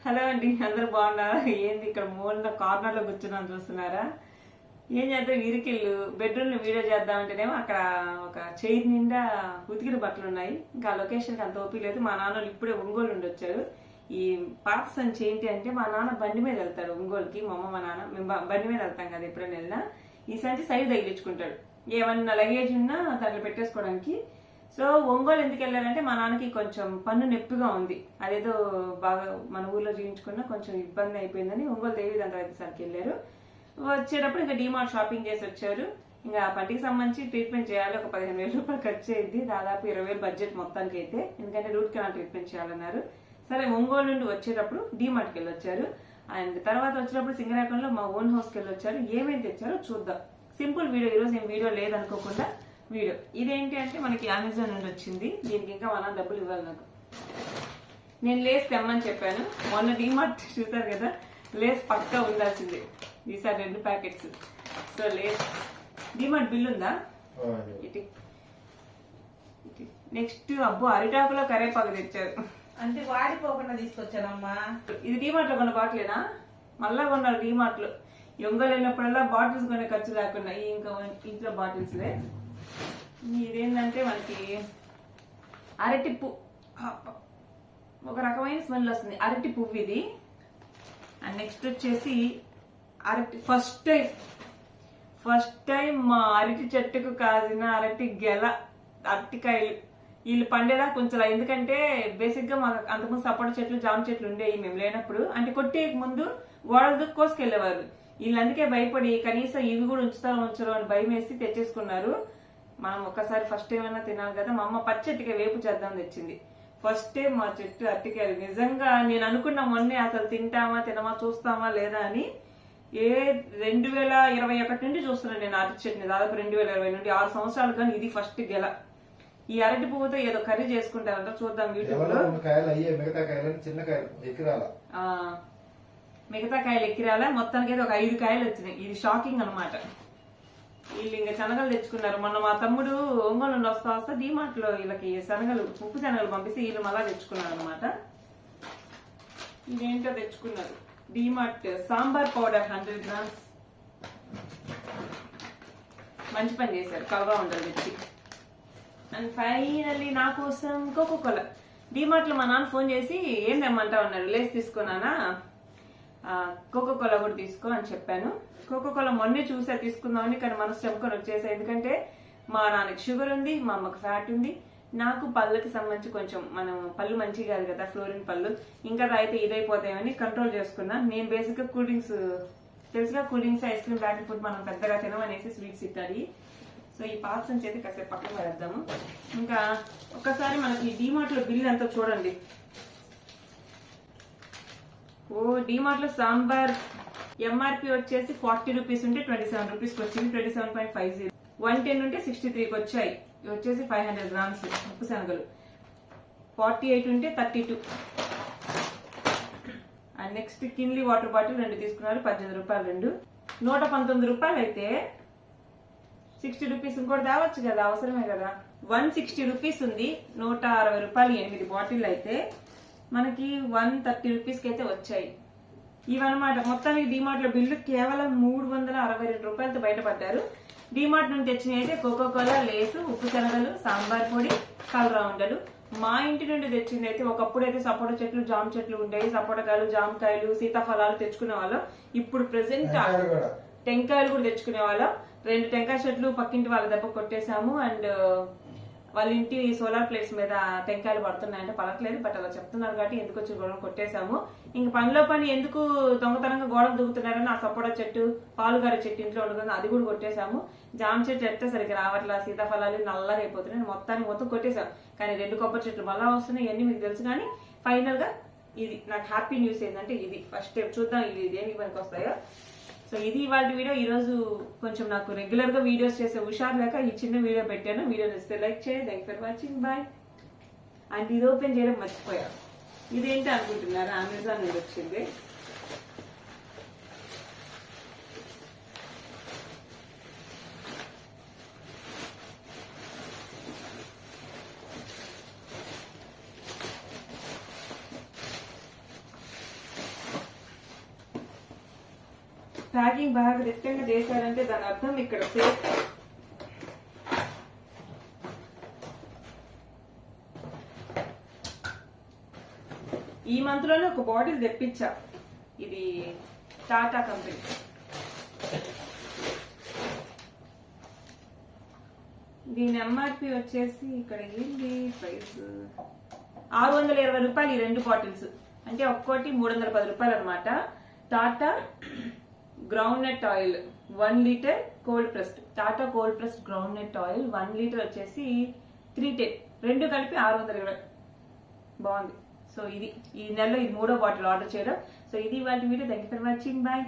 Hello అండి, అందరూ బాగున్నారా? ఏంది ఇక్కడ మూల కార్నర్ లో కూర్చున్నాను చూస్తున్నారా? ఏం చేద్దాం, ఇరికిళ్ళు బెడ్రూమ్ లో వీడియో చేద్దామంటేనేమో అక్కడ ఒక చైర్ నిండా ఉతికిన బట్టలు ఉన్నాయి. ఇంకా లొకేషన్ కి అంత ఓపిక లేదు. మా నాన్న ఇప్పుడే ఒంగోలు నుండి వచ్చారు. ఈ పాత సంచి ఏంటి అంటే, మా నాన్న బండి మీద వెళ్తాడు ఒంగోలుకి. మా అమ్మ మా నాన్న మేము బండి మీద వెళ్తాం కదా ఎప్పుడైనా వెళ్ళినా. ఈ సంచి సైడ్ తగిలించుకుంటాడు, ఏమన్నా లగేజ్ ఉన్నా దాంట్లో పెట్టేసుకోవడానికి. సో ఒంగోలు ఎందుకు వెళ్ళారంటే, మా నాన్నకి కొంచెం పన్ను నొప్పిగా ఉంది. అదేదో బాగా మన ఊర్లో చూపించుకున్నా కొంచెం ఇబ్బంది అయిపోయిందని ఒంగోలు దేవి దండ వైద్యశాలకి వెళ్ళారు. వచ్చేటప్పుడు ఇంకా డిమార్ట్ షాపింగ్ చేసి వచ్చారు. ఇంకా పంటికి సంబంధించి ట్రీట్మెంట్ చేయాలి. ఒక 15,000 రూపాయలు ఖర్చు అయింది. దాదాపు 20,000 బడ్జెట్ మొత్తానికి అయితే, ఎందుకంటే రూట్ కెనాల్ ట్రీట్మెంట్ చేయాలన్నారు. సరే ఒంగోలు నుండి వచ్చేటప్పుడు డిమార్ట్కి వెళ్ళి వచ్చారు. అండ్ తర్వాత వచ్చేటప్పుడు సింగరాకంలో మా ఓన్ హౌస్కి వెళ్ళి వచ్చారు. ఏమేమి తెచ్చారో చూద్దాం. సింపుల్ వీడియో, ఈరోజు ఏం వీడియో లేదనుకోకుండా వీడియో. ఇదేంటి అంటే మనకి అమెజాన్ నుండి వచ్చింది. దీనికి ఇంకా మన డబ్బులు ఇవ్వాలి నాకు. నేను లేస్ తెమ్మని చెప్పాను. మొన్న డిమార్ట్ చూసారు కదా, లేస్ పక్కా ఉండాల్సింది. ఈసారి 2 packets. So Lay's DMart bill ఉందా? ఇటు నెక్స్ట్ అబ్బో అరిటాకులో కరేపాకు తెచ్చారు. అంటే వాడిపోకుండా తీసుకొచ్చానమ్మా. ఇది డిమార్ట్ లో కొన్న బాటిలేనా? మళ్ళా కొన్నారు డిమార్ట్ లో. ఒంగోలు వెళ్ళినప్పుడల్లా బాటిల్స్ కొనే ఖర్చు లేకుండా ఇంకా ఇంట్లో బాటిల్స్లే. ఇదేంటంటే మనకి అరటి పువ్వు, ఒక రకమైన స్మెల్ వస్తుంది. అరటి పువ్వు ఇది. అండ్ నెక్స్ట్ వచ్చేసి అరటి ఫస్ట్ టైం మా అరటి చెట్టుకు కాసిన అరటి గెల, అరటికాయలు వీళ్ళు పండేదా కొంచెం. ఎందుకంటే బేసిక్ గా మాకు అంతకుముందు సపోటా చెట్లు, జామ చెట్లు ఉండేవి మేము లేనప్పుడు. అంటే కొట్టే ముందు గోడలు కోసుకెళ్లేవారు. వీళ్ళు అందుకే భయపడి కనీసం ఇవి కూడా ఉంచరు అని భయం వేసి తెచ్చేసుకున్నారు. మనం ఒక్కసారి ఫస్ట్ టైం అయినా తినాలి కదా. మా అమ్మ పచ్చటిగా వేపు చేద్దాం తెచ్చింది. ఫస్ట్ టైం మా చెట్టు అరటికాయలు. నిజంగా నేను అనుకున్నా మొన్నే అసలు తినమా చూస్తామా లేదా అని. 2021 నుండి చూస్తున్నాను నేను అరటి చెట్టుని. దాదాపు 2020 నుండి 6 సంవత్సరాలు. కానీ ఇది ఫస్ట్ గెల. ఈ అరటి పువ్వుతో ఏదో కర్రీ చేసుకుంటారంట, చూద్దాం యూట్యూబ్ లో. మిగతా కాయలు ఎక్కిరాలా. మొత్తానికి అయితే ఒక 5 కాయలు వచ్చినాయి. ఇది షాకింగ్ అనమాట. వీళ్ళు ఇంకా శనగలు తెచ్చుకున్నారు. మొన్న మా తమ్ముడు ఒంగోలు నుండి వస్తా డిమార్ట్ లో వీళ్ళకి ఉప్పు శనగలు పంపిస్తే వీళ్ళు మళ్ళా తెచ్చుకున్నారు అనమాట. ఇదేంటో తెచ్చుకున్నారు. DMart sambar powder 100 grams. మంచి పని చేశారు, కలగా ఉండదు తెచ్చి. అండ్ ఫైనల్లీ నా కోసం కోకోకోలా. డిమార్ట్ లో మా నాన్న ఫోన్ చేసి ఏం తెమ్మంటా ఉన్నారు. లేస్ తీసుకున్నానా, కోకోకోలా కూడా తీసుకో అని చెప్పాను. కోకోకోలా మొన్నే చూసా తీసుకుందామని, కానీ మనసు చెప్పుకొని వచ్చేసా. ఎందుకంటే మా నాన్నకి షుగర్ ఉంది, మా అమ్మకి ఫ్యాట్ ఉంది. నాకు పళ్ళకి సంబంధించి కొంచెం మనం పళ్ళు మంచిగా కాదు కదా, ఫ్లోరిన్ పళ్ళు. ఇంకా అయితే ఇదైపోతాయని కంట్రోల్ చేసుకున్నా. నేను బేసిక్ గా కూల్ డ్రింక్స్ తెలుసుగా, cool drinks, ice cream, battery food మనం పెద్దగా తినమనేసి స్వీట్స్ ఇట్టాలి. సో ఈ పాత సంచి అయితే కాసేపు పక్కన పడేద్దాము. ఇంకా ఒక్కసారి మనకి డిమార్ట్ లో బిల్ అంతా చూడండి. డిమార్ట్ లో సాంబార్ ఎంఆర్పి వచ్చేసి 40 రూపీస్ ఉంటే 27 రూపీస్కి వచ్చింది. 27.50. 110 ఉంటే 63కి వచ్చాయి. ఇవి వచ్చేసి 500 గ్రామ్స్ ఉప్పు శనగలు. 48 ఉంటే 32. And next Kinley water bottle 2 తీసుకున్నారు. 18 రూపాయలు 2. 119 రూపాయలు అయితే 60 రూపీస్ ఇంకోటి తేవచ్చు కదా, అవసరమే కదా. 160 రూపీస్ ఉంది. 160 రూపాయలు 8 బాటిల్ అయితే మనకి 130 రూపీస్కి అయితే వచ్చాయి. ఇవన్నమాట మొత్తానికి డిమార్ట్ లో బిల్లు కేవలం 362 రూపాయలతో బయటపడ్డారు. డిమార్ట్ నుండి తెచ్చినవి అయితే కోకోకోలా, లేసు, ఉప్పు శనగలు, సాంబార్ పొడి, కలరా ఉండలు. మా ఇంటి నుండి తెచ్చింది అయితే, ఒకప్పుడు అయితే సపోటా చెట్లు, జామ చెట్లు ఉండేవి. సపోటాకాయలు, జామకాయలు, సీతాఫలాలు తెచ్చుకునే వాళ్ళం. ఇప్పుడు ప్రెసెంట్ టెంకాయలు కూడా తెచ్చుకునే వాళ్ళం. 2 టెంకాయ చెట్లు పక్కింటి వాళ్ళ దెబ్బ కొట్టేశాము. అండ్ వాళ్ళ ఇంటి సోలార్ ప్లేట్స్ మీద టెంకాయలు పడుతున్నాయంటే పడట్లేదు, బట్ అలా చెప్తున్నారు కాబట్టి ఎందుకు వచ్చి గోడలు కొట్టేశాము. ఇంక పనిలో పని ఎందుకు దొంగతనంగా గోడలు దిగుతున్నారని ఆ సపోటా చెట్టు, పాలుగారి చెట్టు ఇంట్లో ఉండదు, అది కూడా కొట్టేశాము. జామ చెట్టు ఎట్టే సరిగ్గా రావట్లా, సీతాఫలాలు నల్లగా అయిపోతున్నాయి. మొత్తం కొట్టేశాం. కానీ 2 కొబ్బరి చెట్లు మళ్ళా వస్తున్నాయి. ఇవన్నీ మీకు తెలుసు. కానీ ఫైనల్ గా ఇది నాకు హ్యాపీ న్యూస్ ఏంటంటే, ఇది ఫస్ట్ స్టెప్. చూద్దాం ఇది దేనికి పనికి వస్తాయో. సో ఇది ఇవాళ వీడియో. ఈ రోజు కొంచెం నాకు రెగ్యులర్ గా వీడియోస్ చేసే హుషారు లేక ఈ చిన్న వీడియో పెట్టాను. వీడియో నచ్చితే లైక్ చేయండి. Thank for watching, bye. And ఇది ఓపెన్ చేయడం మర్చిపోయా. ఇదేంటి అనుకుంటున్నారు, అమెజాన్ నుండి వచ్చింది. ప్యాకింగ్ బాగా దిట్టంగా చేశారంటే దాని అర్థం ఇక్కడ సేఫ్. ఈ మంత్ లోనే ఒక బాటిల్ తెప్పించా, ఇది టాటా కంపెనీ. దీని ఎంఆర్పి వచ్చేసి ఇక్కడ ఏంటి ప్రైస్ 620 రూపాయలు ఈ 2 బాటిల్స్, అంటే ఒక్కోటి 310 రూపాయలు అనమాట. Tata groundnut oil 1 litre cold pressed, Tata cold pressed groundnut oil 1 litre వచ్చేసి 310, 2 కలిపి 620. బాగుంది. సో ఇది ఈ నెలలో ఇది 3వ బాటిల్ ఆర్డర్ చేయడం. సో ఇది వాటి video. Thank you for watching. Bye.